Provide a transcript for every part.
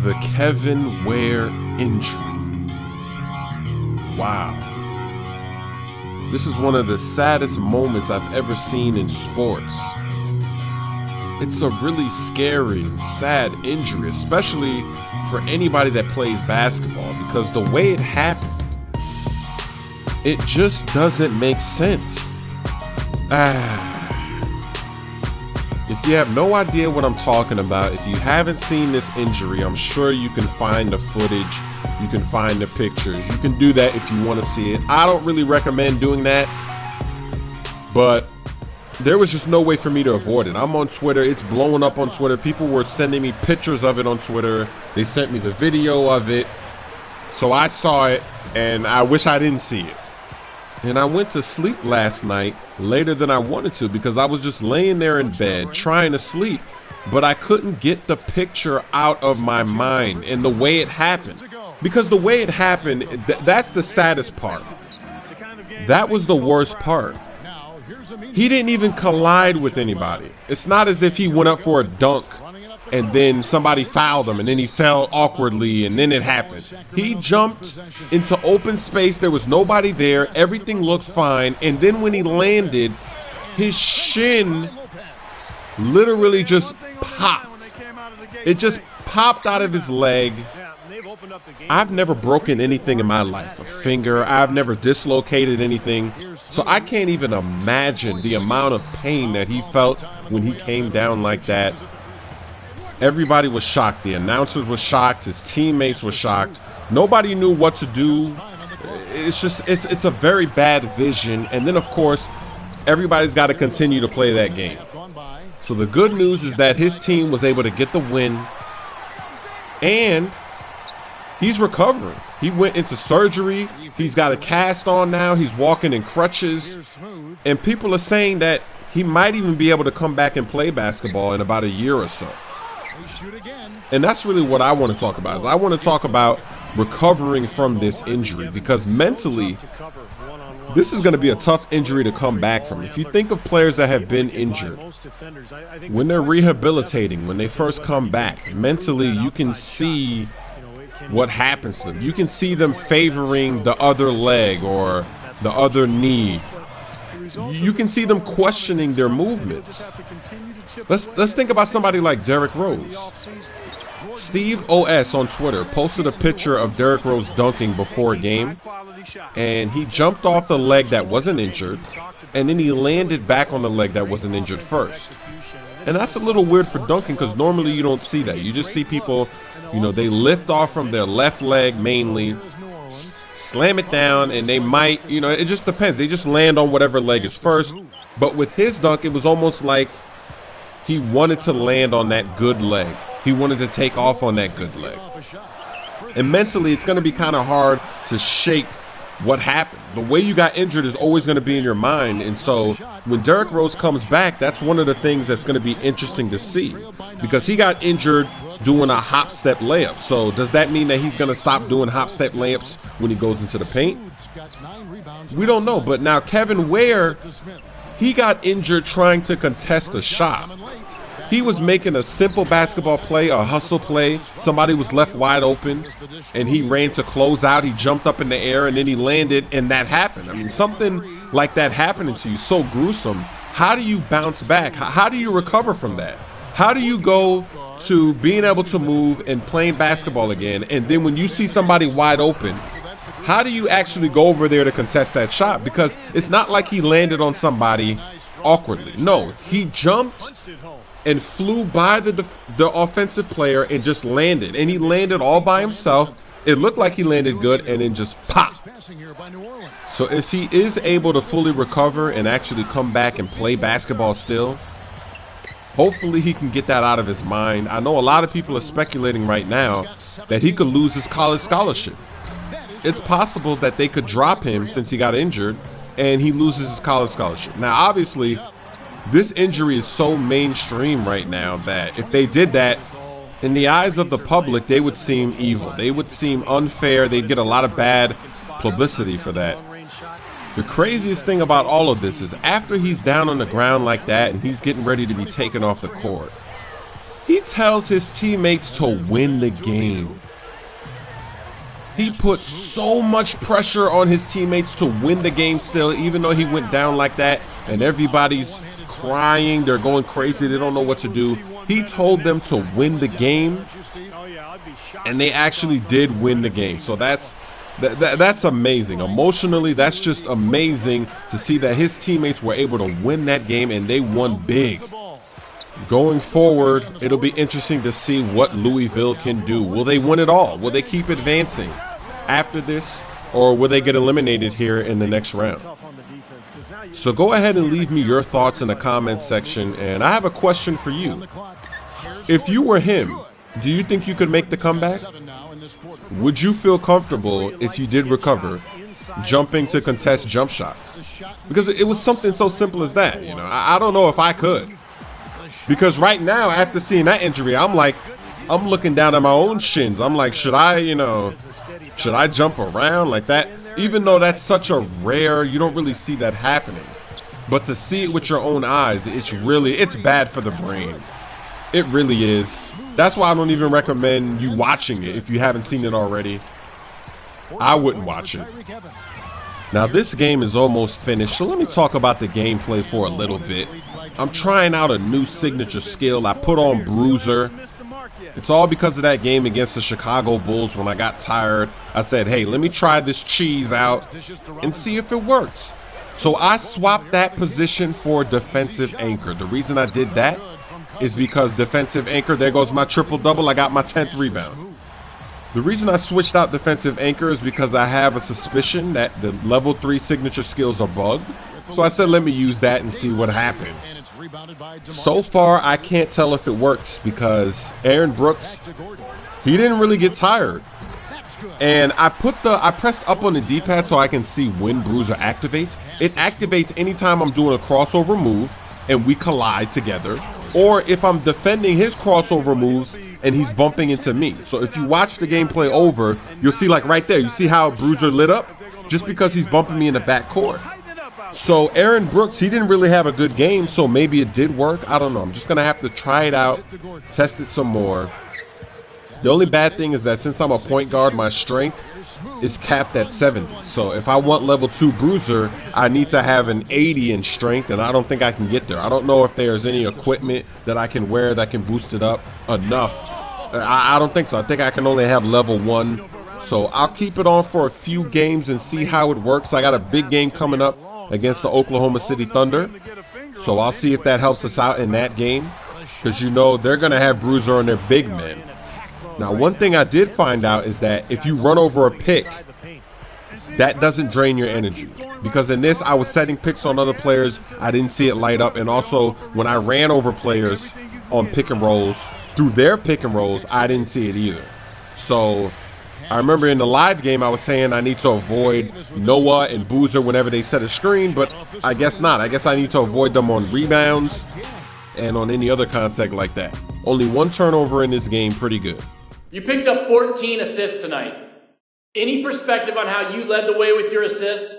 the Kevin Ware injury. Wow. This is one of the saddest moments I've ever seen in sports. It's a really scary and sad injury, especially for anybody that plays basketball, because the way it happened, it just doesn't make sense. If you have no idea what I'm talking about, if you haven't seen this injury, I'm sure you can find the footage, you can find the pictures, you can do that if you want to see it. I don't really recommend doing that, but there was just no way for me to avoid it. I'm on Twitter, it's blowing up on Twitter. People were sending me pictures of it on Twitter. They sent me the video of it. So I saw it, and I wish I didn't see it. And I went to sleep last night later than I wanted to because I was just laying there in bed trying to sleep, but I couldn't get the picture out of my mind and the way it happened. Because the way it happened, that's the saddest part. That was the worst part. He didn't even collide with anybody. It's not as if he went up for a dunk and then somebody fouled him and then he fell awkwardly and then it happened. He jumped into open space. There was nobody there. Everything looked fine. And then when he landed, his shin literally just popped. It just popped out of his leg. I've never broken anything in my life, a finger. I've never dislocated anything. So I can't even imagine the amount of pain that he felt when he came down like that. Everybody was shocked. The announcers were shocked. His teammates were shocked. Nobody knew what to do. It's a very bad vision. And then, of course, everybody's got to continue to play that game. So the good news is that his team was able to get the win. And he's recovering. He went into surgery. He's got a cast on now. He's walking in crutches. And people are saying that he might even be able to come back and play basketball in about a year or so. And that's really what I want to talk about. Is I want to talk about recovering from this injury, because mentally, this is going to be a tough injury to come back from. If you think of players that have been injured, when they're rehabilitating, when they first come back, mentally, you can see what happens to them. You can see them favoring the other leg or the other knee. You can see them questioning their movements. Let's think about somebody like Derrick Rose. Steve OS on Twitter posted a picture of Derrick Rose dunking before a game, and he jumped off the leg that wasn't injured, and then he landed back on the leg that wasn't injured first. And that's a little weird for dunking, because normally you don't see that. You just see people, they lift off from their left leg mainly, slam it down, and they might, it just depends. They just land on whatever leg is first. But with his dunk, it was almost like he wanted to land on that good leg. He wanted to take off on that good leg. And mentally, it's going to be kind of hard to shake what happened. The way you got injured is always going to be in your mind. And so when Derrick Rose comes back, that's one of the things that's going to be interesting to see, because he got injured doing a hop step layup. So does that mean that he's going to stop doing hop step layups when he goes into the paint? We don't know. But now Kevin Ware, he got injured trying to contest a shot. He was making a simple basketball play, a hustle play. Somebody was left wide open, and he ran to close out. He jumped up in the air, and then he landed, and that happened. I mean, something like that happening to you, so gruesome. How do you bounce back? How do you recover from that? How do you go to being able to move and playing basketball again, and then when you see somebody wide open, how do you actually go over there to contest that shot? Because it's not like he landed on somebody awkwardly. No, he jumped and flew by the offensive player and just landed. And he landed all by himself. It looked like he landed good, and then just pop. So if he is able to fully recover and actually come back and play basketball still, hopefully he can get that out of his mind. I know a lot of people are speculating right now that he could lose his college scholarship. It's possible that they could drop him since he got injured and he loses his college scholarship. Now, obviously, this injury is so mainstream right now that if they did that, in the eyes of the public, they would seem evil. They would seem unfair. They'd get a lot of bad publicity for that. The craziest thing about all of this is after he's down on the ground like that and he's getting ready to be taken off the court, He tells his teammates to win the game. He put so much pressure on his teammates to win the game still, even though he went down like that and everybody's crying, they're going crazy, they don't know what to do. He told them to win the game, and they actually did win the game. So that's amazing. Emotionally, that's just amazing to see that his teammates were able to win that game, and they won big. Going forward, it'll be interesting to see what Louisville can do. Will they win it all? Will they keep advancing after this, or will they get eliminated here in the next round? So go ahead and leave me your thoughts in the comments section, and I have a question for you. If you were him, do you think you could make the comeback? Would you feel comfortable if you did recover, jumping to contest jump shots? Because it was something so simple as that, you know. I don't know if I could. Because right now, after seeing that injury, I'm looking down at my own shins. I'm like, should I jump around like that? Even though that's such a rare, you don't really see that happening. But to see it with your own eyes, it's bad for the brain. It really is. That's why I don't even recommend you watching it if you haven't seen it already. I wouldn't watch it. Now this game is almost finished, so let me talk about the gameplay for a little bit. I'm trying out a new signature skill. I put on Bruiser. It's all because of that game against the Chicago Bulls. When I got tired, I said, hey, let me try this cheese out and see if it works. So I swapped that position for defensive anchor. The reason I did that is because defensive anchor, there goes my triple-double. I got my 10th rebound. The reason I switched out defensive anchor is because I have a suspicion that the level 3 signature skills are bugged. So I said, let me use that and see what happens. So far, I can't tell if it works because Aaron Brooks, he didn't really get tired. And I pressed up on the D-pad so I can see when Bruiser activates. It activates anytime I'm doing a crossover move and we collide together, or if I'm defending his crossover moves and he's bumping into me. So if you watch the gameplay over, you'll see like right there, you see how Bruiser lit up? Just because he's bumping me in the back court. So Aaron Brooks, he didn't really have a good game, so maybe it did work. I don't know. I'm just going to have to try it out, test it some more. The only bad thing is that since I'm a point guard, my strength is capped at 70. So if I want level 2 Bruiser, I need to have an 80 in strength, and I don't think I can get there. I don't know if there's any equipment that I can wear that can boost it up enough. I don't think so. I think I can only have level 1. So I'll keep it on for a few games and see how it works. I got a big game coming up against the Oklahoma City Thunder. So I'll see if that helps us out in that game, because you know they're going to have Bruiser on their big men. Now, one thing I did find out is that if you run over a pick, that doesn't drain your energy. Because in this, I was setting picks on other players. I didn't see it light up. And also, when I ran over players on pick and rolls, through their pick and rolls, I didn't see it either. So I remember in the live game, I was saying I need to avoid Noah and Boozer whenever they set a screen, but I guess not. I guess I need to avoid them on rebounds and on any other contact like that. Only 1 turnover in this game, pretty good. You picked up 14 assists tonight. Any perspective on how you led the way with your assists?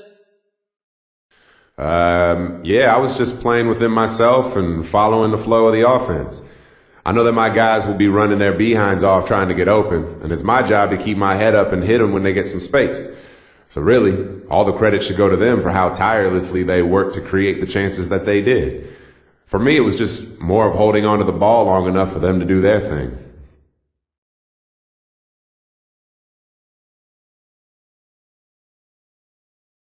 Yeah, I was just playing within myself and following the flow of the offense. I know that my guys will be running their behinds off trying to get open, and it's my job to keep my head up and hit them when they get some space. So really, all the credit should go to them for how tirelessly they worked to create the chances that they did. For me, it was just more of holding on to the ball long enough for them to do their thing.